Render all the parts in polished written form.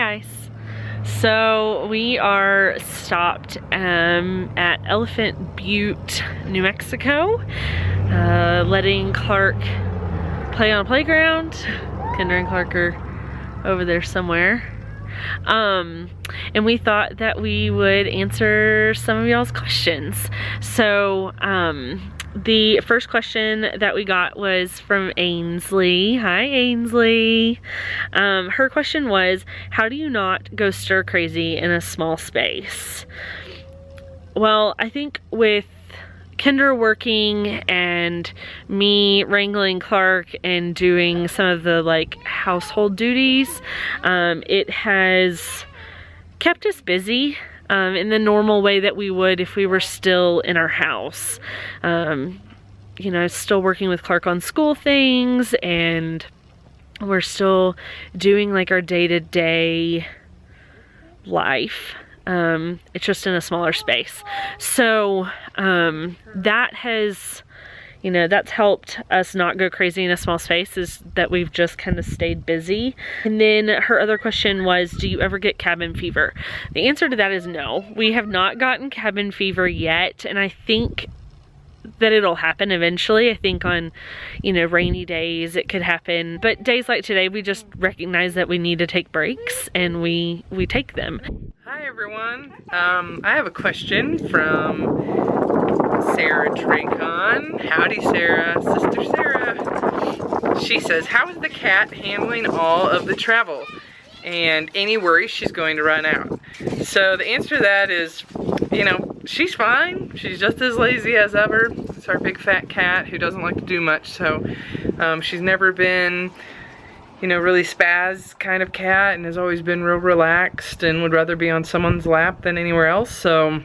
guys. So we are stopped at Elephant Butte, New Mexico, letting Clark play on a playground. Kendra and Clark are over there somewhere. And we thought that we would answer some of y'all's questions. So the first question that we got was from Ainsley. Hi, Ainsley. Her question was, how do you not go stir crazy in a small space? Well, I think with Kendra working and me wrangling Clark and doing some of the like household duties, it has kept us busy in the normal way that we would if we were still in our house. You know, still working with Clark on school things, and we're still doing like our day-to-day life. It's just in a smaller space. So that has, you know, that's helped us not go crazy in a small space, is that we've just kind of stayed busy. And then her other question was, do you ever get cabin fever? The answer to that is no. We have not gotten cabin fever yet, and I think that it'll happen eventually. I think on, you know, rainy days it could happen, but days like today we just recognize that we need to take breaks, and we take them. Hi everyone. I have a question from Sarah Dracon. Howdy Sarah, Sister Sarah. She says, how is the cat handling all of the travel and any worries she's going to run out? So the answer to that is, you know, she's fine. She's just as lazy as ever. It's our big fat cat who doesn't like to do much, so she's never been, you know, really spaz kind of cat, and has always been real relaxed and would rather be on someone's lap than anywhere else. So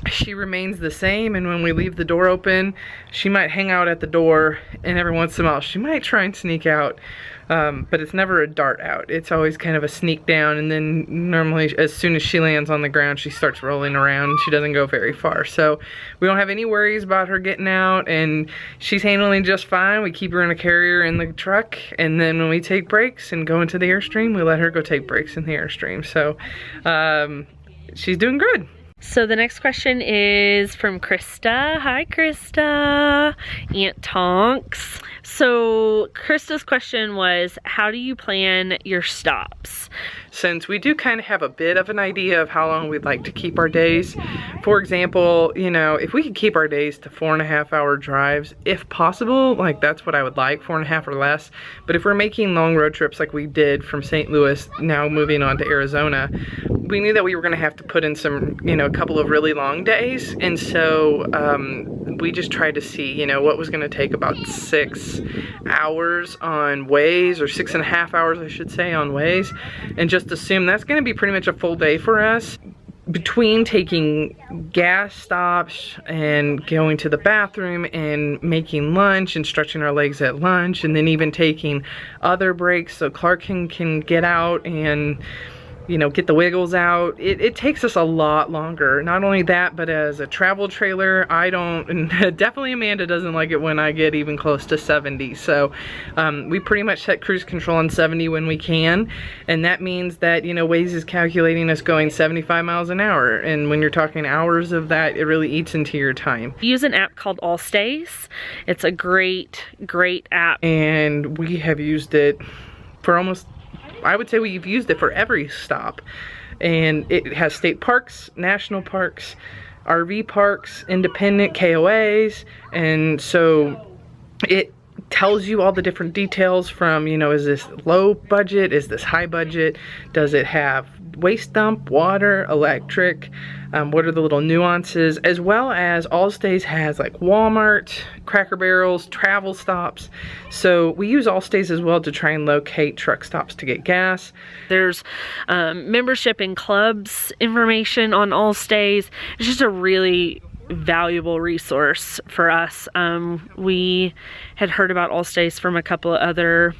she remains the same, and when we leave the door open, she might hang out at the door, and every once in a while she might try and sneak out, but it's never a dart out. It's always kind of a sneak down, and then normally as soon as she lands on the ground she starts rolling around. She doesn't go very far, so we don't have any worries about her getting out, and she's handling just fine. We keep her in a carrier in the truck, and then when we take breaks and go into the Airstream, we let her go take breaks in the Airstream. So she's doing good. So the next question is from Krista. Hi, Krista. Aunt Tonks. So Krista's question was, how do you plan your stops? Since we do kind of have a bit of an idea of how long we'd like to keep our days. For example, you know, if we could keep our days to 4.5-hour drives, if possible, like that's what I would like, 4.5 or less. But if we're making long road trips like we did from St. Louis, now moving on to Arizona, we knew that we were going to have to put in some, you know, a couple of really long days. And so we just tried to see, you know, what was going to take about 6 hours on Waze, or 6.5 hours, I should say, on Waze, and just assume that's going to be pretty much a full day for us. Between taking gas stops and going to the bathroom and making lunch and stretching our legs at lunch, and then even taking other breaks so Clark can get out and, you know, get the wiggles out, it takes us a lot longer. Not only that, but as a travel trailer, I don't, and definitely Amanda doesn't like it when I get even close to 70. So we pretty much set cruise control on 70 when we can, and that means that, you know, Waze is calculating us going 75 miles an hour, and when you're talking hours of that, it really eats into your time. We use an app called AllStays. It's a great app, and we have used it for almost, I would say we've used it for every stop, and it has state parks, national parks, RV parks, independent KOAs, and so it tells you all the different details from, you know, is this low budget, is this high budget, does it have waste dump, water, electric, what are the little nuances, as well as AllStays has like Walmart, Cracker Barrels, travel stops. So we use AllStays as well to try and locate truck stops to get gas. There's membership and clubs information on AllStays. It's just a really valuable resource for us. We had heard about AllStays from a couple of other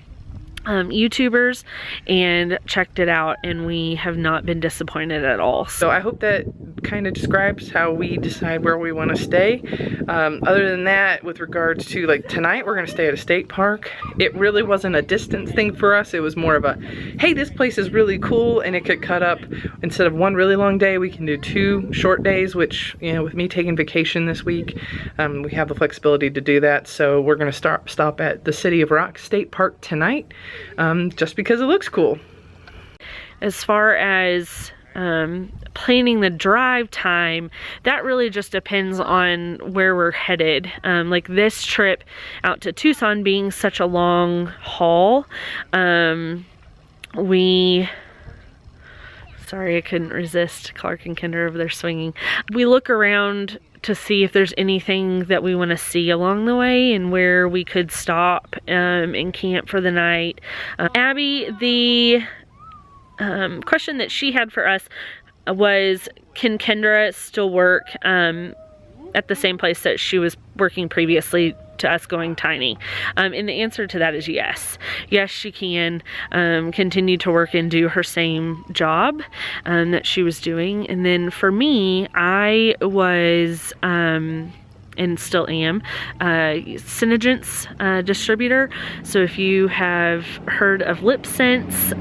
YouTubers and checked it out, and we have not been disappointed at all. So I hope that kind of describes how we decide where we want to stay. Other than that, with regards to like tonight, we're going to stay at a state park. It really wasn't a distance thing for us. It was more of a, hey, this place is really cool, and it could cut up, instead of one really long day, we can do 2 short days, which, you know, with me taking vacation this week, we have the flexibility to do that. So we're going to stop at the City of Rock State Park tonight. Just because it looks cool. As far as planning the drive time, that really just depends on where we're headed. Like this trip out to Tucson being such a long haul, sorry, I couldn't resist Clark and Kendra over there swinging. We look around to see if there's anything that we want to see along the way and where we could stop and camp for the night. Abby, the question that she had for us was, can Kendra still work at the same place that she was working previously to us going tiny? And the answer to that is yes. Yes, she can continue to work and do her same job that she was doing. And then for me, I was and still am Synergence distributor. So if you have heard of LipSense,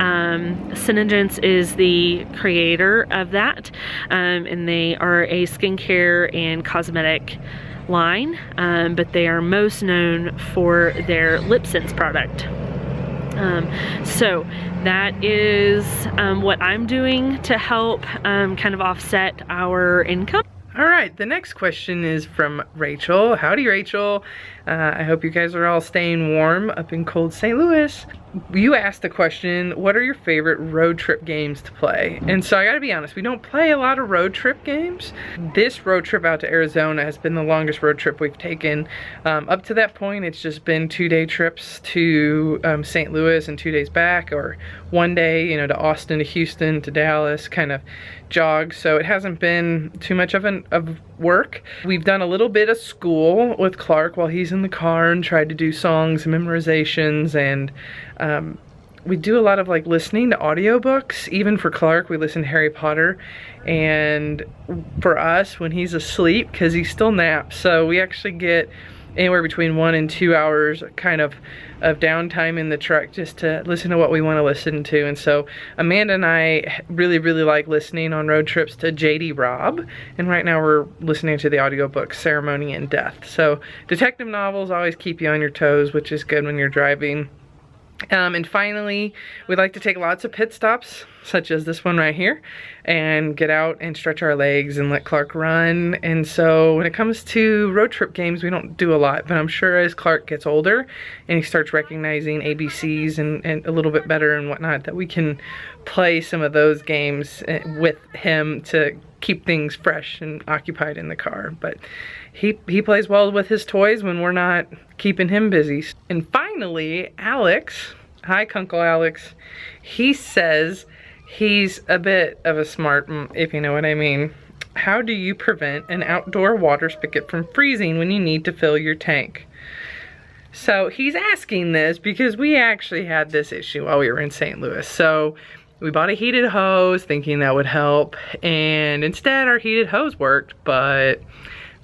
Synergence is the creator of that, and they are a skincare and cosmetic line, but they are most known for their LipSense product. So that is what I'm doing to help kind of offset our income. All right, the next question is from Rachel. Howdy, Rachel. I hope you guys are all staying warm up in cold St. Louis. You asked the question, what are your favorite road trip games to play? And so I gotta be honest, we don't play a lot of road trip games. This road trip out to Arizona has been the longest road trip we've taken. Up to that point, it's just been 2-day trips to St. Louis and 2 days back, or 1 day, you know, to Austin, to Houston, to Dallas, kind of jog. So it hasn't been too much of work. We've done a little bit of school with Clark while he's in the car and tried to do songs and memorizations, and we do a lot of like listening to audiobooks. Even for Clark, we listen to Harry Potter, and for us, when he's asleep, because he still naps, so we actually get anywhere between 1 and 2 hours kind of downtime in the truck just to listen to what we want to listen to. And so Amanda and I really like listening on road trips to J.D. Robb, and right now we're listening to the audiobook Ceremony and Death. So detective novels always keep you on your toes, which is good when you're driving. And finally, we like to take lots of pit stops, such as this one right here, and get out and stretch our legs and let Clark run. And so when it comes to road trip games, we don't do a lot, but I'm sure as Clark gets older and he starts recognizing ABCs and a little bit better and whatnot, that we can play some of those games with him to keep things fresh and occupied in the car. But he plays well with his toys when we're not keeping him busy. And finally, Alex, hi Kunkle Alex, he says he's a bit of a smart, if you know what I mean. How do you prevent an outdoor water spigot from freezing when you need to fill your tank? So he's asking this because we actually had this issue while we were in St. Louis. So we bought a heated hose thinking that would help, and instead our heated hose worked, but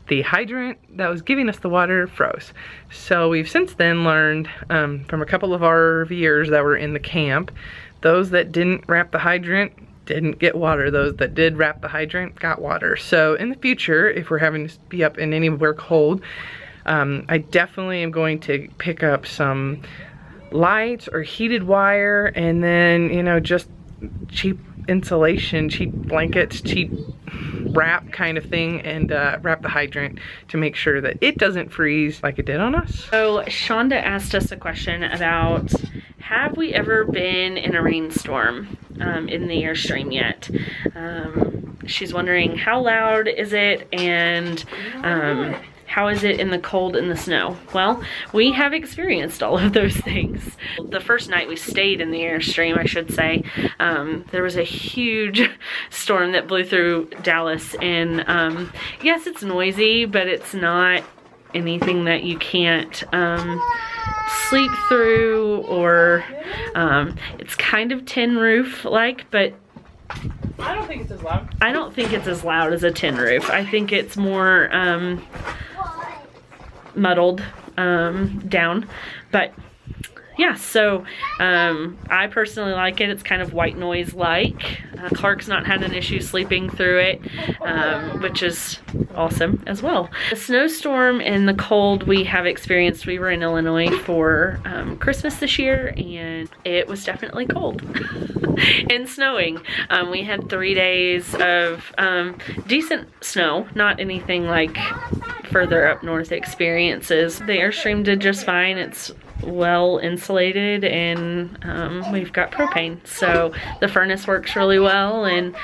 the hydrant that was giving us the water froze. So we've since then learned from a couple of RVers that were in the camp, those that didn't wrap the hydrant didn't get water. Those that did wrap the hydrant got water. So in the future, if we're having to be up in anywhere cold, I definitely am going to pick up some lights or heated wire, and then, you know, just cheap insulation, cheap blankets, cheap wrap kind of thing, and wrap the hydrant to make sure that it doesn't freeze like it did on us. So Shonda asked us a question about, have we ever been in a rainstorm in the Airstream yet? She's wondering how loud is it, and how is it in the cold and the snow? Well, we have experienced all of those things. The first night we stayed in the Airstream, I should say, there was a huge storm that blew through Dallas, and yes, it's noisy, but it's not anything that you can't sleep through, or it's kind of tin roof like, but I don't think it's as loud. I don't think it's as loud as a tin roof. I think it's more muddled down, but yeah, so I personally like it. It's kind of white noise like. Clark's not had an issue sleeping through it, which is awesome as well. The snowstorm and the cold we have experienced, we were in Illinois for Christmas this year, and it was definitely cold and snowing. We had 3 days of decent snow, not anything like further up north experiences. The Airstream did just fine. It's well insulated, and we've got propane, so the furnace works really well, and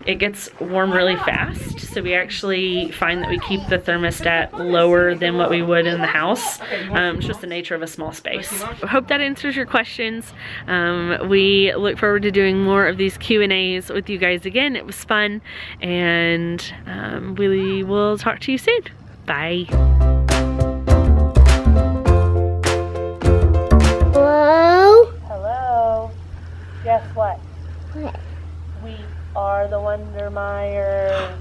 it gets warm really fast, so we actually find that we keep the thermostat lower than what we would in the house. It's just the nature of a small space. I hope that answers your questions. We look forward to doing more of these Q&As with you guys again. It was fun, and we will talk to you soon. Bye. Hello. Guess what? What? We are the Wandermires.